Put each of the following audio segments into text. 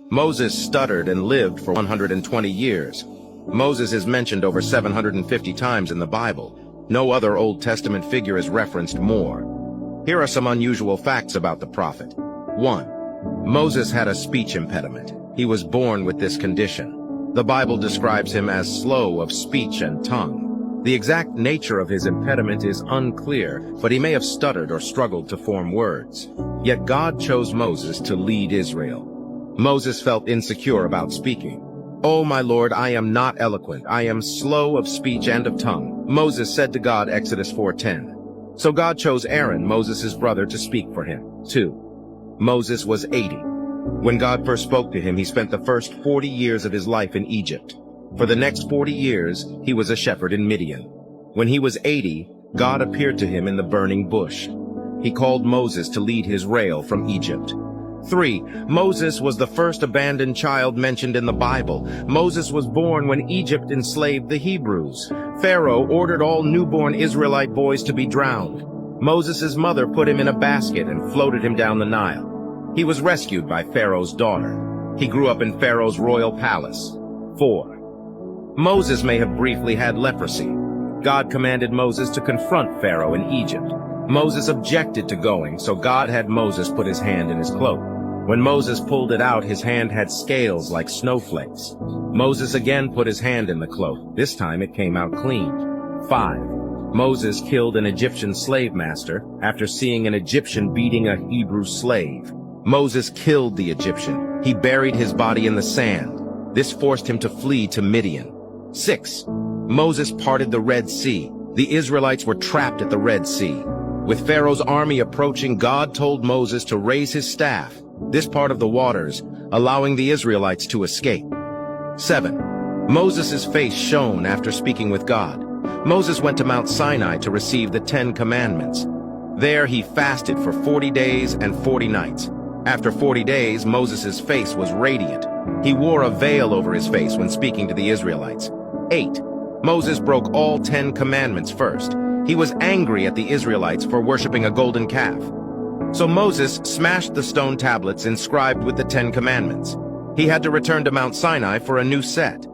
Moses stuttered and lived for 120 years. Moses is mentioned over 750 times in the Bible. No other Old Testament figure is referenced more. Here are some unusual facts about the prophet. 1. Moses had a speech impediment. He was born with this condition. The Bible describes him as slow of speech and tongue. The exact nature of his impediment is unclear, but he may have stuttered or struggled to form words. Yet God chose Moses to lead Israel. Moses felt insecure about speaking. "Oh, my Lord, I am not eloquent. I am slow of speech and of tongue," Moses said to God, Exodus 4:10. So God chose Aaron, Moses' brother, to speak for him. 2. Moses was 80. When God first spoke to him, he spent the first 40 years of his life in Egypt. For the next 40 years, he was a shepherd in Midian. When he was 80, God appeared to him in the burning bush. He called Moses to lead his rail from Egypt. 3. Moses was the first abandoned child mentioned in the Bible. Moses was born when Egypt enslaved the Hebrews. Pharaoh ordered all newborn Israelite boys to be drowned. Moses' mother put him in a basket and floated him down the Nile. He was rescued by Pharaoh's daughter. He grew up in Pharaoh's royal palace. 4. Moses may have briefly had leprosy. God commanded Moses to confront Pharaoh in Egypt. Moses objected to going, so God had Moses put his hand in his cloak. When Moses pulled it out, his hand had scales like snowflakes. Moses again put his hand in the cloak. This time it came out clean. 5. Moses killed an Egyptian slave master after seeing an Egyptian beating a Hebrew slave. Moses killed the Egyptian. He buried his body in the sand. This forced him to flee to Midian. 6. Moses parted the Red Sea. The Israelites were trapped at the Red Sea. With Pharaoh's army approaching, God told Moses to raise his staff, this part of the waters, allowing the Israelites to escape. 7. Moses' face shone after speaking with God. Moses went to Mount Sinai to receive the 10 Commandments. There he fasted for 40 days and 40 nights. After 40 days, Moses' face was radiant. He wore a veil over his face when speaking to the Israelites. 8. Moses broke all 10 commandments first. He was angry at the Israelites for worshiping a golden calf. So Moses smashed the stone tablets inscribed with the 10 Commandments. He had to return to Mount Sinai for a new set.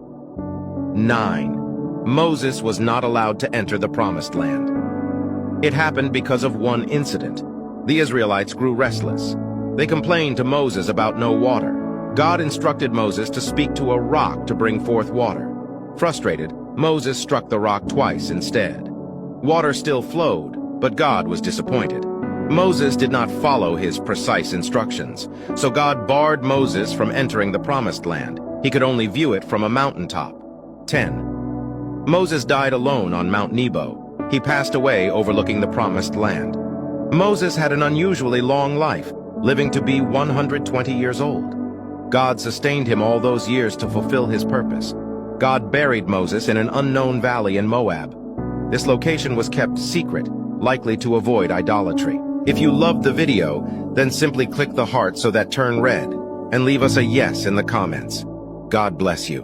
9. Moses was not allowed to enter the Promised Land. It happened because of one incident. The Israelites grew restless. They complained to Moses about no water. God instructed Moses to speak to a rock to bring forth water. Frustrated, Moses struck the rock twice instead. Water still flowed, but God was disappointed. Moses did not follow his precise instructions, so God barred Moses from entering the Promised Land. He could only view it from a mountaintop. 10. Moses died alone on Mount Nebo. He passed away overlooking the Promised Land. Moses had an unusually long life, living to be 120 years old. God sustained him all those years to fulfill his purpose. God buried Moses in an unknown valley in Moab. This location was kept secret, likely to avoid idolatry. If you loved the video, then simply click the heart so that turn red, and leave us a yes in the comments. God bless you.